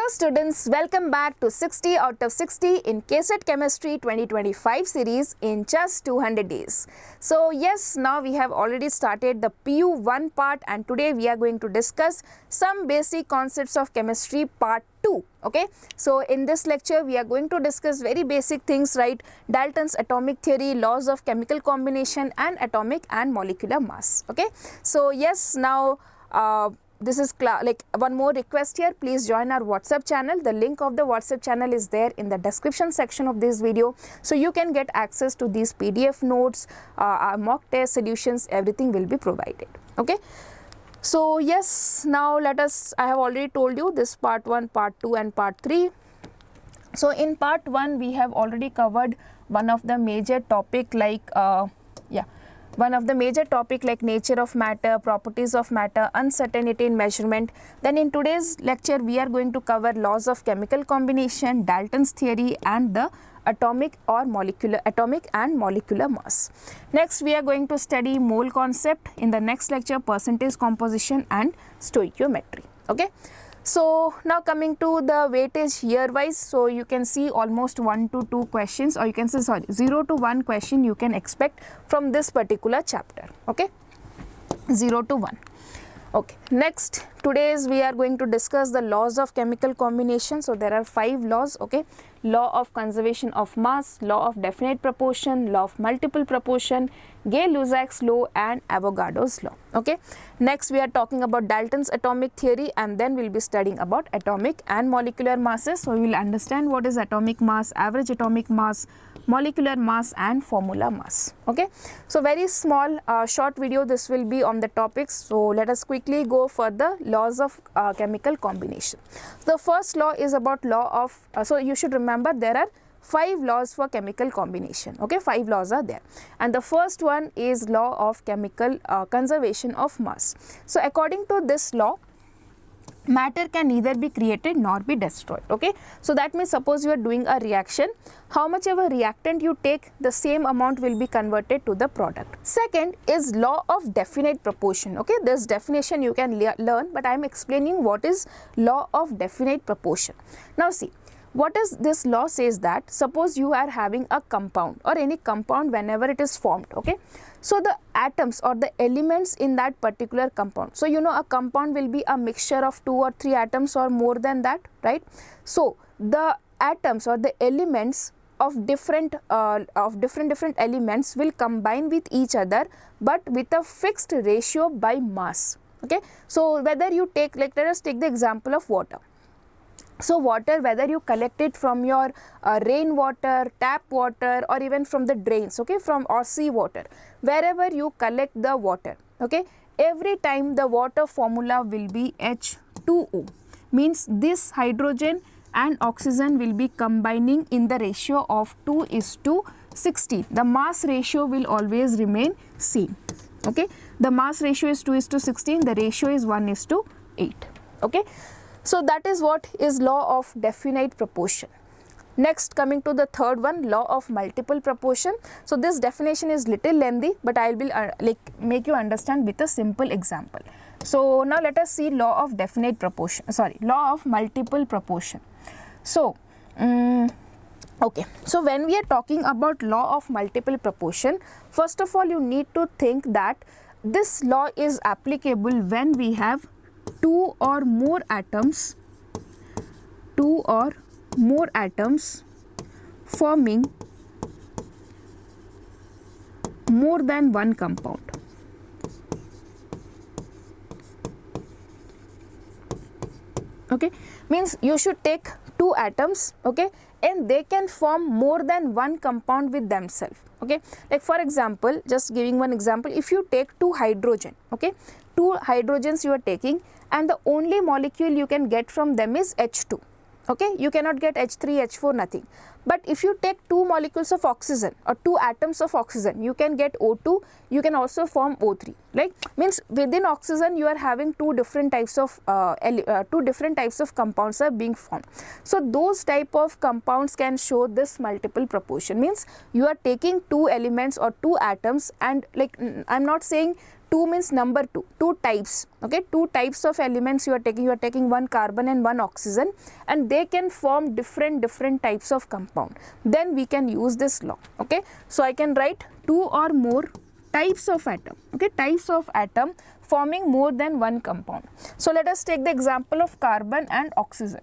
students, welcome back to 60 out of 60 in KCET Chemistry 2025 series in just 200 days. So yes, now we have already started the PU1 part and today we are going to discuss some basic concepts of chemistry part 2. Okay, so in this lecture we are going to discuss very basic things, right? Dalton's atomic theory, laws of chemical combination and atomic and molecular mass. Okay, so yes, now this is like one more request here, please join our WhatsApp channel. The link of the WhatsApp channel is there in the description section of this video, so you can get access to these PDF notes, our mock test solutions, everything will be provided. Okay, so yes, now let us, I have already told you this part 1, part 2 and part 3. So in part 1 we have already covered one of the major topic like nature of matter, properties of matter, uncertainty in measurement. Then in today's lecture we are going to cover laws of chemical combination, Dalton's theory and the atomic and molecular mass. Next we are going to study mole concept. In the next lecture, percentage composition and stoichiometry. Okay, so now coming to the weightage year wise, so you can see almost 1 to 2 questions, or you can say 0 to 1 question you can expect from this particular chapter. Okay, 0 to 1. Okay, next today's we are going to discuss the laws of chemical combination. So there are 5 laws. Okay, law of conservation of mass, law of definite proportion, law of multiple proportion, Gay-Lussac's law and Avogadro's law. Okay, next we are talking about Dalton's atomic theory and then we'll be studying about atomic and molecular masses. So we will understand what is atomic mass, average atomic mass, molecular mass and formula mass. Okay, so very small short video this will be on the topics. So let us quickly go for the laws of chemical combination. The first law is about law of so you should remember there are 5 laws for chemical combination. Okay, 5 laws are there and the first one is law of chemical conservation of mass. So according to this law, matter can neither be created nor be destroyed. Okay, so that means suppose you are doing a reaction, how much ever reactant you take, the same amount will be converted to the product. Second is law of definite proportion. Okay, this definition you can learn, but I am explaining what is law of definite proportion. Now see, what is this law says that suppose you are having a compound or any compound whenever it is formed. Okay, so the atoms or the elements in that particular compound, so you know a compound will be a mixture of 2 or 3 atoms or more than that, right? So the atoms or the elements of different elements will combine with each other but with a fixed ratio by mass. Okay, so whether you take, like let us take the example of water. So water, whether you collect it from your rainwater, tap water or even from the drains, okay, from or sea water, wherever you collect the water, okay, every time the water formula will be H2O, means this hydrogen and oxygen will be combining in the ratio of 2:16. The mass ratio will always remain same. Okay, the mass ratio is 2:16, the ratio is 1:8. Okay, so that is what is law of definite proportion. Next, coming to the third one, law of multiple proportion. So this definition is little lengthy, but I will make you understand with a simple example. So now let us see law of definite proportion, law of multiple proportion. So okay, so when we are talking about law of multiple proportion, first of all you need to think that this law is applicable when we have 2 or more atoms forming more than one compound. Okay, means you should take 2 atoms, okay, and they can form more than one compound with themselves. Okay, like for example, just giving one example, if you take 2 hydrogen, okay, 2 hydrogens you are taking and the only molecule you can get from them is H2. Okay, you cannot get H3, H4, nothing, But if you take 2 molecules of oxygen or 2 atoms of oxygen, you can get O2, you can also form O3. Like means within oxygen you are having two different types of compounds are being formed. So those type of compounds can show this multiple proportion, means you are taking 2 elements or 2 atoms, and like I am not saying 2 means number 2 types, okay, 2 types of elements you are taking one carbon and one oxygen, and they can form different types of compound. Then we can use this law, okay. So I can write 2 or more types of atom, okay, types of atom forming more than one compound. So let us take the example of carbon and oxygen.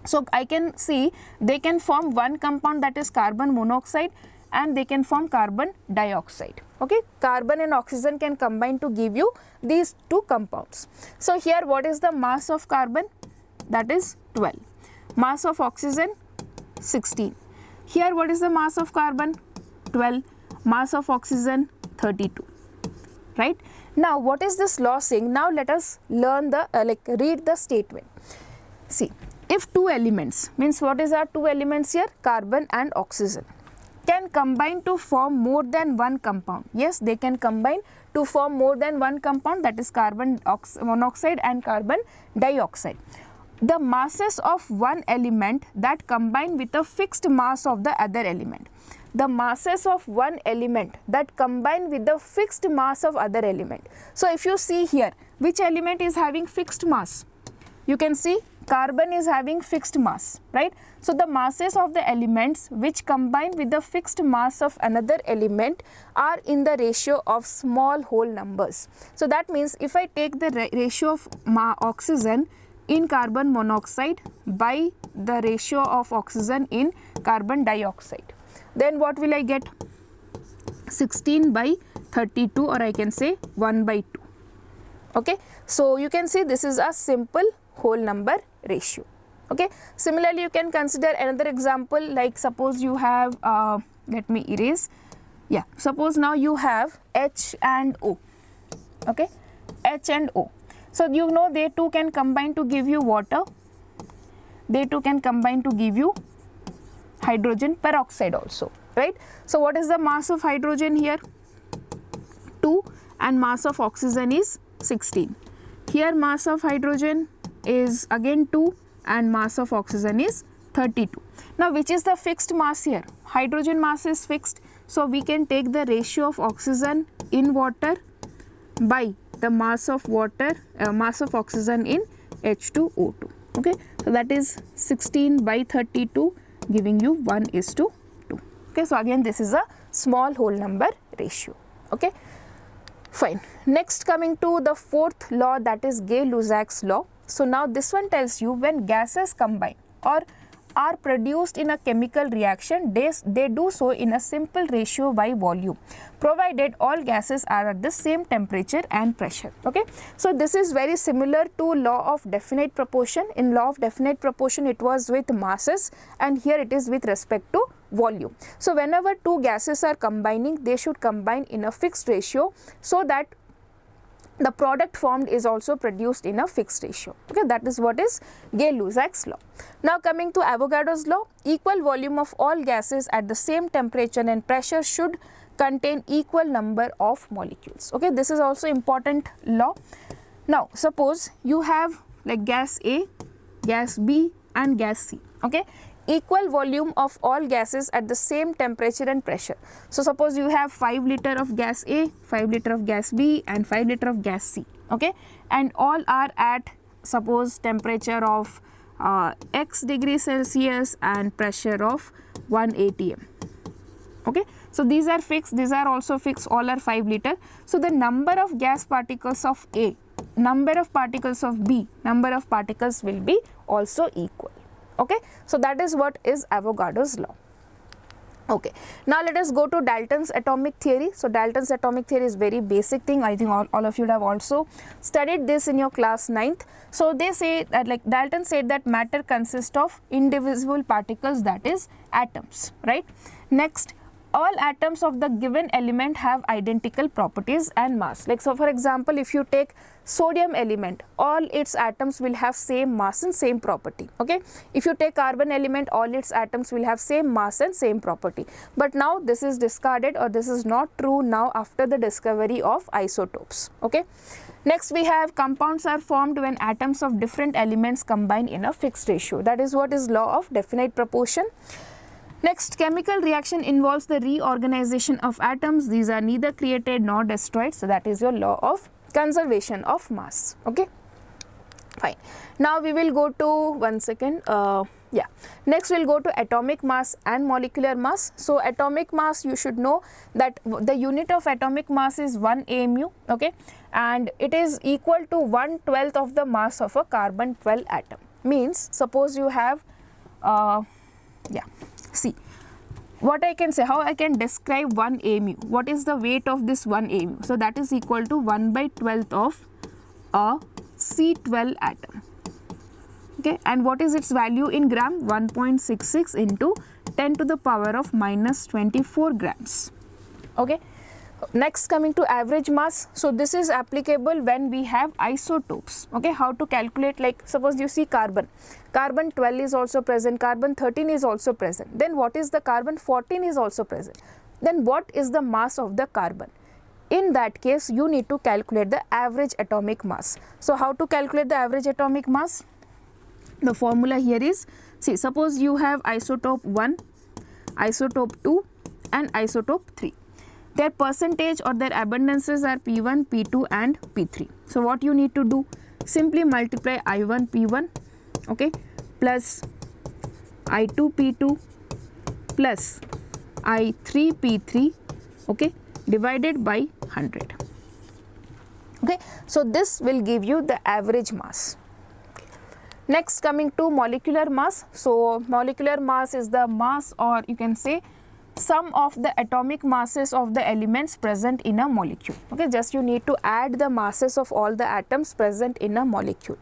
So I can see they can form one compound, that is carbon monoxide, and they can form carbon dioxide, okay. Carbon and oxygen can combine to give you these 2 compounds. So here what is the mass of carbon? That is 12. Mass of oxygen 16. Here what is the mass of carbon? 12. Mass of oxygen 32, right. Now what is this law saying? Now let us learn the read the statement. See, if 2 elements, means what is our 2 elements here? Carbon and oxygen, can combine to form more than one compound. Yes, they can combine to form more than one compound, that is carbon monoxide and carbon dioxide. The masses of one element that combine with a fixed mass of the other element. The masses of one element that combine with the fixed mass of other element. So if you see here, which element is having fixed mass? You can see carbon is having fixed mass, right. So the masses of the elements which combine with the fixed mass of another element are in the ratio of small whole numbers. So that means if I take the ratio of oxygen in carbon monoxide by the ratio of oxygen in carbon dioxide, then what will I get? 16 by 32, or I can say 1 by 2, okay. So you can see this is a simple whole number ratio, okay. Similarly you can consider another example, like suppose you have let me erase, yeah, suppose now you have H and O, okay, H and O. So you know they two can combine to give you water, they two can combine to give you hydrogen peroxide also, right. So what is the mass of hydrogen here? 2, and mass of oxygen is 16. Here mass of hydrogen is again 2 and mass of oxygen is 32. Now which is the fixed mass here? Hydrogen mass is fixed, so we can take the ratio of oxygen in water by the mass of water, mass of oxygen in H2O2, okay. So that is 16 by 32 giving you 1:2, okay. So again this is a small whole number ratio, okay. Fine. Next, coming to the 4th law, that is Gay-Lussac's law. So now this one tells you when gases combine or are produced in a chemical reaction, they do so in a simple ratio by volume, provided all gases are at the same temperature and pressure, okay. So this is very similar to law of definite proportion. In law of definite proportion it was with masses, and here it is with respect to volume. So whenever 2 gases are combining, they should combine in a fixed ratio, so that the product formed is also produced in a fixed ratio, okay. That is what is Gay-Lussac's law. Now coming to Avogadro's law, equal volume of all gases at the same temperature and pressure should contain equal number of molecules, okay. This is also important law. Now suppose you have like gas A, gas B and gas C, okay. Equal volume of all gases at the same temperature and pressure. So suppose you have 5 liter of gas A, 5 liter of gas B and 5 liter of gas C, okay, and all are at suppose temperature of x degree Celsius and pressure of 1 atm, okay. So these are fixed, these are also fixed, all are 5 liter. So the number of gas particles of A, number of particles of B, number of particles will be also equal, okay. So that is what is Avogadro's law, okay. Now let us go to Dalton's atomic theory. So Dalton's atomic theory is very basic thing. I think all of you have also studied this in your class 9th. So they say that, like Dalton said, that matter consists of indivisible particles, that is atoms, right. Next, all atoms of the given element have identical properties and mass. Like, so for example, if you take sodium element, all its atoms will have same mass and same property. Okay, if you take carbon element, all its atoms will have same mass and same property. But now this is discarded, or this is not true now after the discovery of isotopes. Okay, next we have compounds are formed when atoms of different elements combine in a fixed ratio. That is what is law of definite proportion. Next, chemical reaction involves the reorganization of atoms. These are neither created nor destroyed. So that is your law of conservation of mass. Okay, fine. Now we will go to next we'll go to atomic mass and molecular mass. So atomic mass, you should know that the unit of atomic mass is 1 AMU. Okay, and it is equal to 1/12 of the mass of a carbon 12 atom. Means, suppose you have see what I can say, how I can describe 1 AMU. What is the weight of this 1 AMU? So that is equal to 1/12 of a C12 atom. Okay, and what is its value in gram? 1.66 into 10 to the power of minus 24 grams. Okay, next coming to average mass. So this is applicable when we have isotopes. Okay, how to calculate? Like, suppose you see carbon 12 is also present, carbon 13 is also present. Then what is the carbon 14 is also present. Then what is the mass of the carbon? In that case, you need to calculate the average atomic mass. So how to calculate the average atomic mass? The formula here is, see, suppose you have isotope 1, isotope 2 and isotope 3. Their percentage or their abundances are P1, P2 and P3. So what you need to do? Simply multiply I1 P1, okay, plus I2 P2 plus I3 P3, okay, divided by 100. Okay, so this will give you the average mass. Next, coming to molecular mass. So molecular mass is the mass, or you can say sum of the atomic masses of the elements present in a molecule. Okay, just you need to add the masses of all the atoms present in a molecule.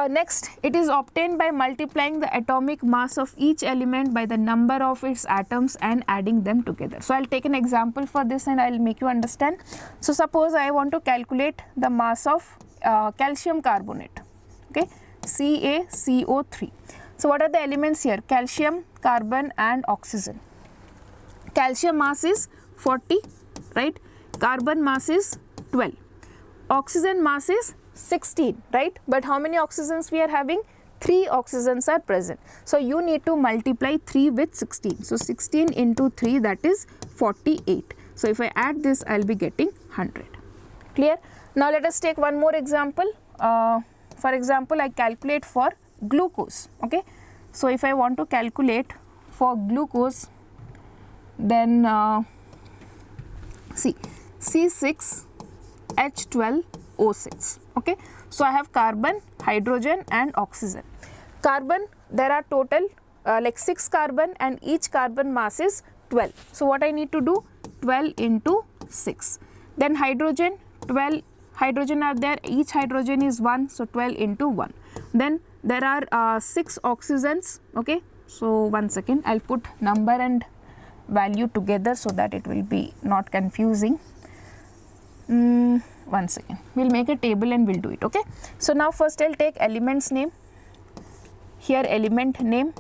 Next, it is obtained by multiplying the atomic mass of each element by the number of its atoms and adding them together. So I'll take an example for this and I'll make you understand. So suppose I want to calculate the mass of calcium carbonate. Okay, CaCO3. So what are the elements here? Calcium, carbon and oxygen. Calcium mass is 40, right? Carbon mass is 12. Oxygen mass is 16, right? But how many oxygens we are having? 3 oxygens are present. So you need to multiply 3 with 16. So 16 into 3, that is 48. So if I add this, I'll be getting 100. Clear? Now let us take one more example. For example, I calculate for glucose. Okay, so if I want to calculate for glucose, then see, C6H12O6. Okay, so I have carbon, hydrogen and oxygen. Carbon, there are total like 6 carbon and each carbon mass is 12. So what I need to do? 12 into 6. Then hydrogen, 12 hydrogen are there, each hydrogen is 1, so 12 into 1. Then there are 6 oxygens. Okay, so one second, I'll put number and value together so that it will be not confusing. One second, we'll make a table and we'll do it. Okay, so now first I'll take elements name, here element name,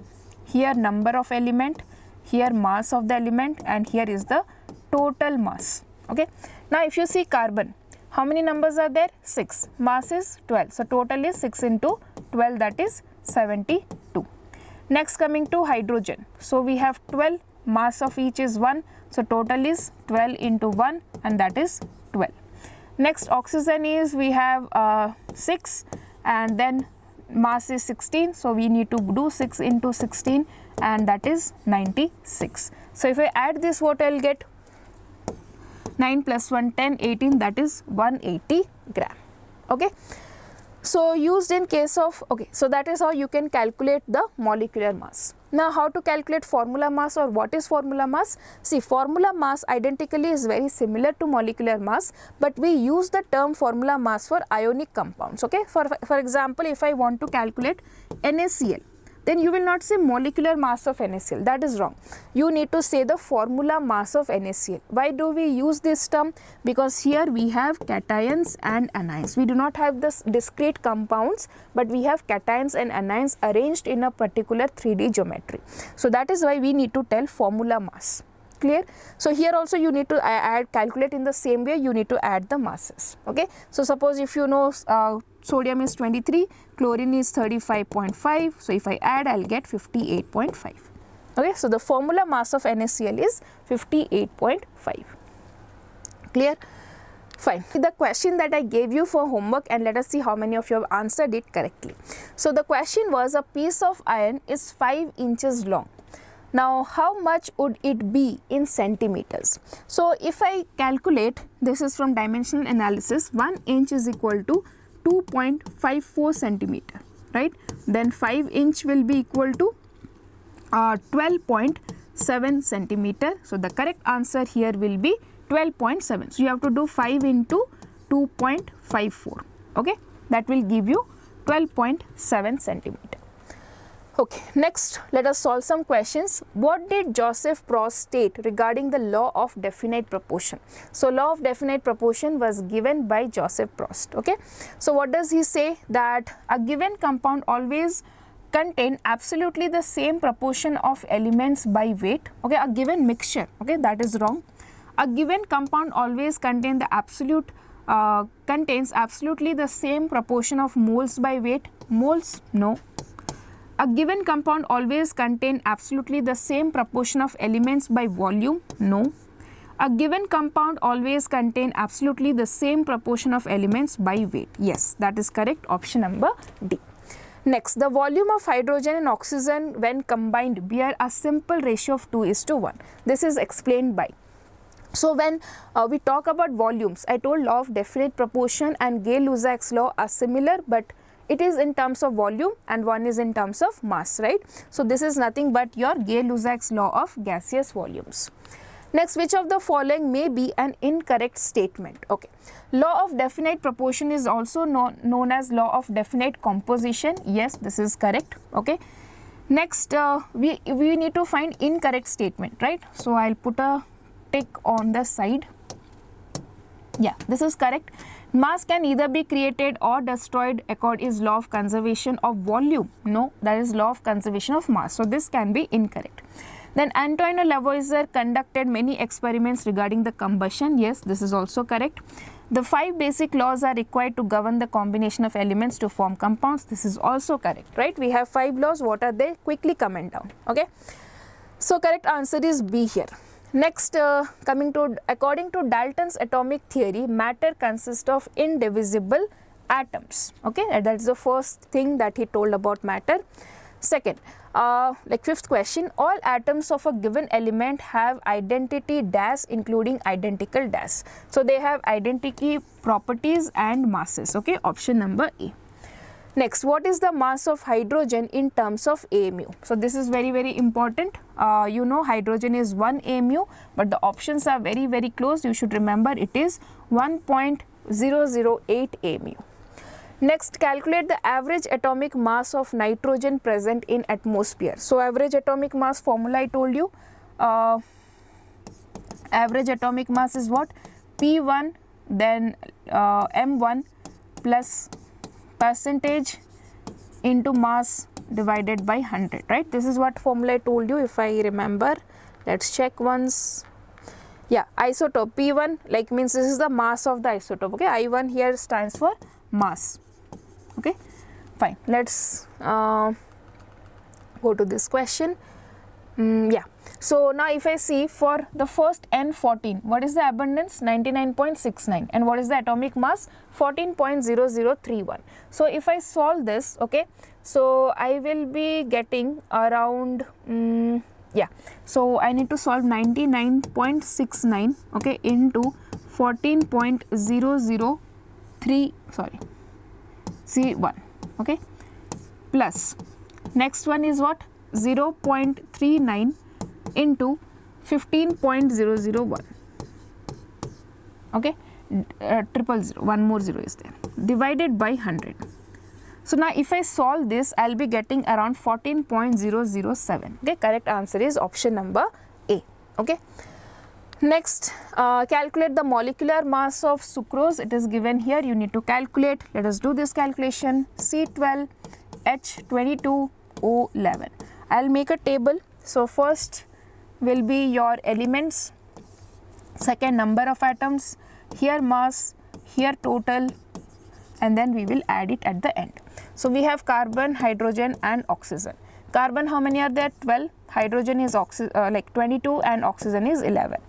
here number of element, here mass of the element, and here is the total mass. Okay, now if you see carbon, how many numbers are there? 6. Mass is 12. So total is 6 into 12, that is 72. Next, coming to hydrogen. So we have 12, mass of each is 1. So total is 12 into 1 and that is 12. Next, oxygen is we have 6 and then mass is 16. So we need to do 6 into 16 and that is 96. So if I add this, what I will get? 9 plus 1, 10, 18, that is 180 gram. Okay. So used in case of, okay, so that is how you can calculate the molecular mass. Now how to calculate formula mass, or what is formula mass? See, formula mass identically is very similar to molecular mass, but we use the term formula mass for ionic compounds. Okay. For example, if I want to calculate NaCl, then you will not say molecular mass of NaCl. That is wrong. You need to say the formula mass of NaCl. Why do we use this term? Because here we have cations and anions. We do not have this discrete compounds, but we have cations and anions arranged in a particular 3D geometry. So that is why we need to tell formula mass. Clear? So here also you need to calculate in the same way, you need to add the masses. Okay. So suppose if you know sodium is 23, chlorine is 35.5. So if I add, I'll get 58.5. Okay. So the formula mass of NaCl is 58.5. Clear? Fine. The question that I gave you for homework, and let us see how many of you have answered it correctly. So the question was, a piece of iron is 5 inches long. Now, how much would it be in centimeters? So, if I calculate, this is from dimensional analysis, 1 inch is equal to 2.54 centimeter, right? Then 5 inch will be equal to 12.7 centimeter. So, the correct answer here will be 12.7. So, you have to do 5 into 2.54, okay? That will give you 12.7 centimeter. Okay, next let us solve some questions. What did Joseph Proust state regarding the law of definite proportion? So, law of definite proportion was given by Joseph Proust. Okay, so what does he say? That a given compound always contain absolutely the same proportion of elements by weight. Okay, a given mixture. Okay, that is wrong. A given compound always contains absolutely the same proportion of moles by weight. Moles, no. A given compound always contain absolutely the same proportion of elements by volume. No. A given compound always contain absolutely the same proportion of elements by weight. Yes, that is correct. Option number D. Next, the volume of hydrogen and oxygen when combined bear a simple ratio of 2:1. This is explained by. So, when we talk about volumes, I told law of definite proportion and Gay-Lussac's law are similar, but it is in terms of volume and one is in terms of mass, right? So, this is nothing but your Gay-Lussac's law of gaseous volumes. Next, which of the following may be an incorrect statement? Okay. Law of definite proportion is also known as law of definite composition. Yes, this is correct. Okay. Next, we need to find incorrect statement, right? So, I'll put a tick on the side. Yeah, this is correct. Mass can either be created or destroyed is law of conservation of volume. No, that is law of conservation of mass. So, this can be incorrect. Then Antoine Lavoisier conducted many experiments regarding the combustion. Yes, this is also correct. The 5 basic laws are required to govern the combination of elements to form compounds. This is also correct, right? We have 5 laws. What are they? Quickly comment down. Okay. So, correct answer is B here. Next, coming to, according to Dalton's atomic theory, matter consists of indivisible atoms. Okay, that is the first thing that he told about matter. Second, like fifth question, all atoms of a given element have identity dash including identical dash. So, they have identity properties and masses. Okay, option number A. Next, what is the mass of hydrogen in terms of AMU? So, this is very important. You know hydrogen is 1 AMU, but the options are very close. You should remember it is 1.008 AMU. Next, calculate the average atomic mass of nitrogen present in atmosphere. So, average atomic mass formula I told you. Average atomic mass is what? P1 then M1 plus percentage into mass divided by 100, right? This is what formula I told you, if I remember. Let's check once. Yeah, isotope P1 like means this is the mass of the isotope. Okay, I1 here stands for mass. Okay, fine. Let's go to this question. Yeah. So, now if I see for the first N14, what is the abundance? 99.69, and what is the atomic mass? 14.0031. So, if I solve this, okay, so I will be getting around, yeah, so I need to solve 99.69, okay, into 14.003, sorry, C1, okay, plus next one is what? 0.39 into 15.001, okay, 000, one more 0 is there, divided by 100. So now if I solve this, I'll be getting around 14.007. Okay, correct answer is option number A. Okay. Next, calculate the molecular mass of sucrose. It is given here. You need to calculate. Let us do this calculation. C12H22O11. I'll make a table. So first will be your elements, second number of atoms, here mass, here total, and then we will add it at the end. So we have carbon, hydrogen and oxygen. Carbon, how many are there? 12. Hydrogen is 22 and oxygen is 11.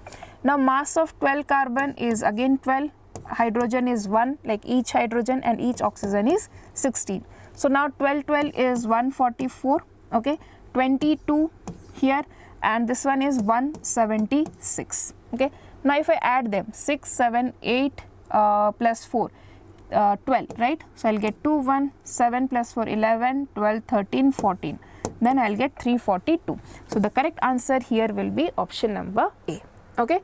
Now mass of 12 carbon is again 12. Hydrogen is 1, like each hydrogen, and each oxygen is 16. So now 12 is 144. Okay, 22 here, and this one is 176. Okay, now if I add them, 6, 7, 8 plus 4, 12, right? So I'll get 2, 1, 7 plus 4, 11, 12, 13, 14. Then I'll get 342. So the correct answer here will be option number A. Okay.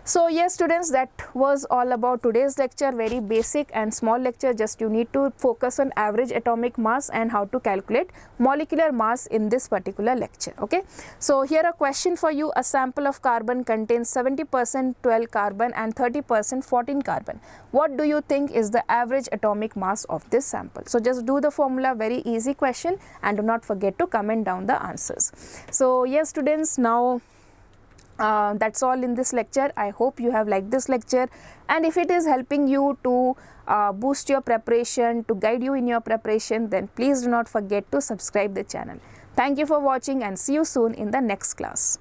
So yes students, that was all about today's lecture. Very basic and small lecture. Just you need to focus on average atomic mass and how to calculate molecular mass in this particular lecture. Okay. So here a question for you. A sample of carbon contains 70% 12 carbon and 30% 14 carbon. What do you think is the average atomic mass of this sample? So just do the formula. Very easy question, and do not forget to comment down the answers. So yes students, now that's all in this lecture. I hope you have liked this lecture, and if it is helping you to boost your preparation, to guide you in your preparation, then please do not forget to subscribe the channel. Thank you for watching and see you soon in the next class.